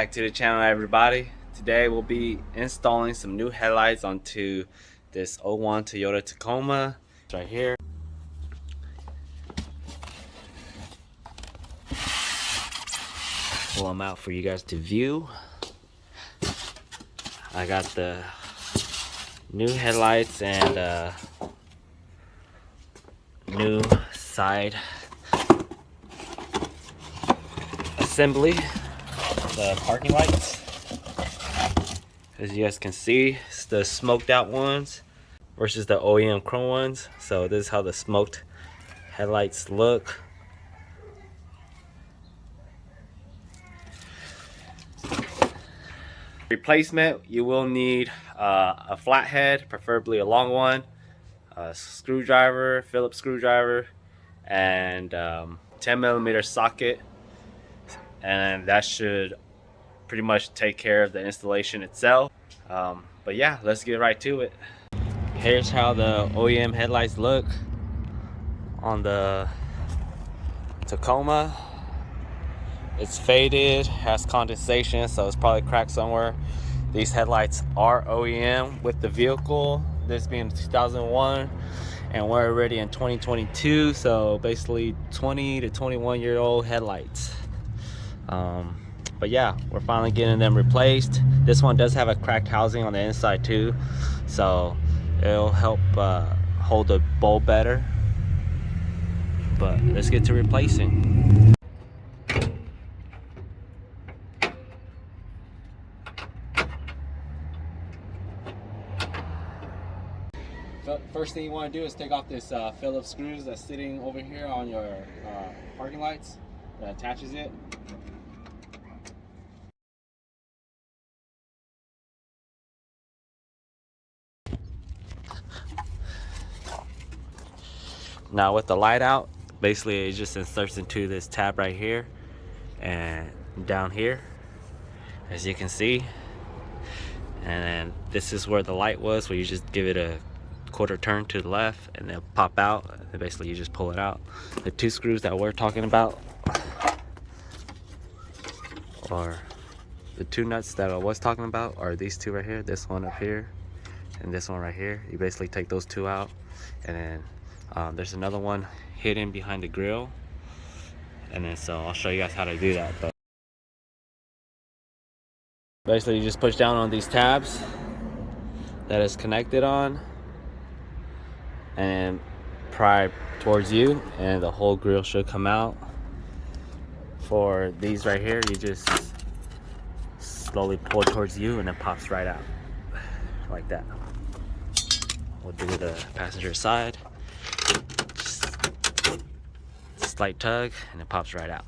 back to the channel, everybody. Today we'll be installing some new headlights onto this '01 Toyota Tacoma. It's right here. Pull them out for you guys to view. I got the new headlights and new side assembly, the parking lights. As you guys can see, it's the smoked out ones versus the OEM chrome ones. So this is how the smoked headlights look. Replacement, you will need a flathead, preferably a long one, a screwdriver, Phillips screwdriver, and 10mm socket, and that should pretty much take care of the installation itself. But yeah, let's get right to it. Here's how the OEM headlights look on the Tacoma. It's faded, has condensation, so it's probably cracked somewhere. These headlights are OEM with the vehicle, this being 2001, and we're already in 2022, so basically 20 to 21 year old headlights. But yeah, we're finally getting them replaced. This one does have a cracked housing on the inside too, so it'll help hold the bulb better. But let's get to replacing. First thing you want to do is take off this Phillips screws that's sitting over here on your parking lights that attaches it. Now with the light out, basically it just inserts into this tab right here and down here, as you can see. And then this is where the light was, where you just give it a quarter turn to the left and they'll pop out, and basically you just pull it out. The two screws that we're talking about, or the two nuts that I was talking about, are these two right here, this one up here and this one right here. You basically take those two out, and then there's another one hidden behind the grill, and then so I'll show you guys how to do that. But basically you just push down on these tabs that is connected on and pry towards you, and the whole grill should come out. For these right here, you just slowly pull towards you and it pops right out like that. We'll do the passenger side, just slight tug and it pops right out.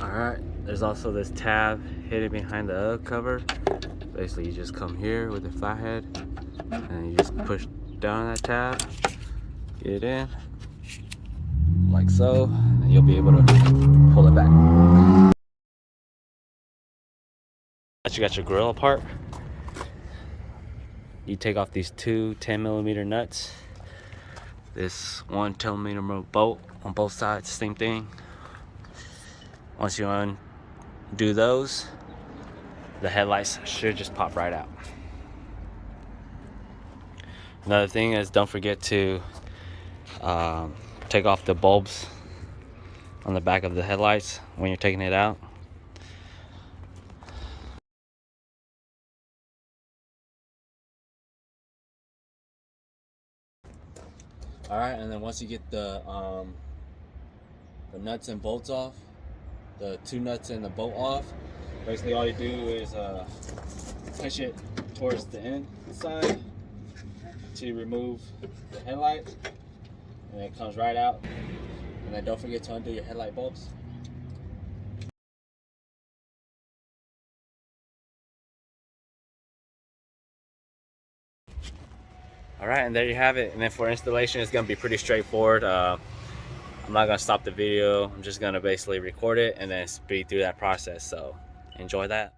Alright, there's also this tab hidden behind the UGG cover. Basically you just come here with the flathead and you just push down that tab, get it in like so, and you'll be able to pull it back. Once you got your grill apart, you take off these two 10mm nuts, this one 10mm bolt on both sides, same thing. Once you undo those, the headlights should just pop right out. Another thing is, don't forget to take off the bulbs on the back of the headlights when you're taking it out. Alright, and then once you get the nuts and bolts off, the two nuts and the bolt off, basically all you do is push it towards the inside to remove the headlight, and it comes right out. And then don't forget to undo your headlight bulbs. Alright, and there you have it. And then for installation, it's going to be pretty straightforward. I'm not going to stop the video. I'm just going to basically record it and then speed through that process. So enjoy that.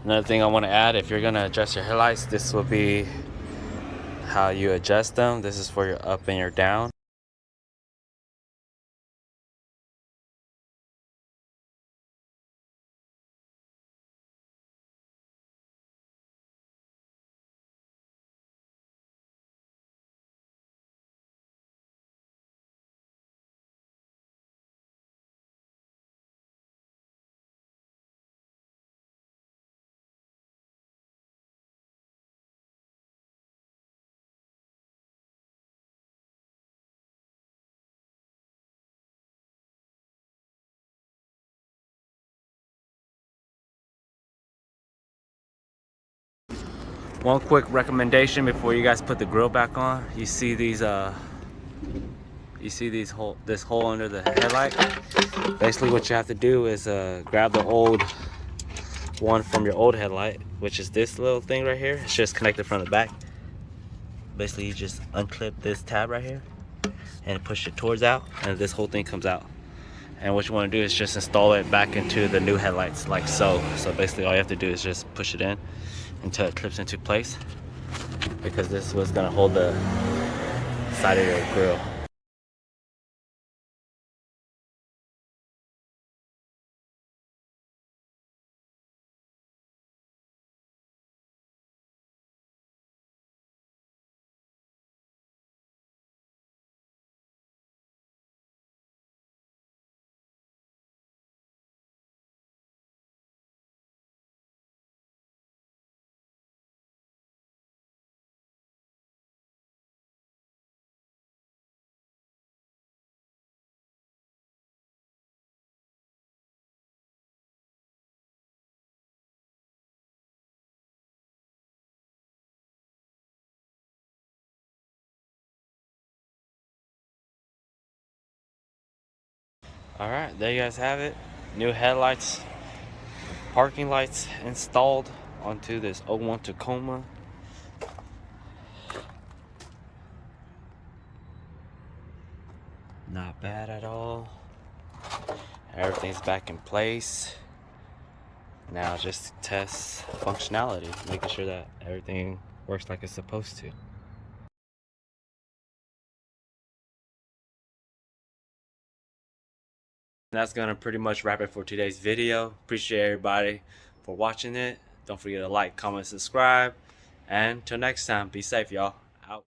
Another thing I want to add, if you're gonna adjust your headlights, this will be how you adjust them. This is for your up and your down. One quick recommendation before you guys put the grill back on. You see these this hole under the headlight. Basically what you have to do is grab the old one from your old headlight, which is this little thing right here. It's just connected from the back. Basically you just unclip this tab right here and push it towards out, and this whole thing comes out. And what you want to do is just install it back into the new headlights like so. So basically all you have to do is just push it in until it clips into place, because this was going to hold the side of your grill. Alright, there you guys have it. New headlights, parking lights installed onto this 01 Tacoma. Not bad at all. Everything's back in place. Now just test functionality, making sure that everything works like it's supposed to. That's gonna pretty much wrap it for today's video. Appreciate everybody for watching it. Don't forget to like, comment, subscribe, and until next time, be safe, y'all. Out.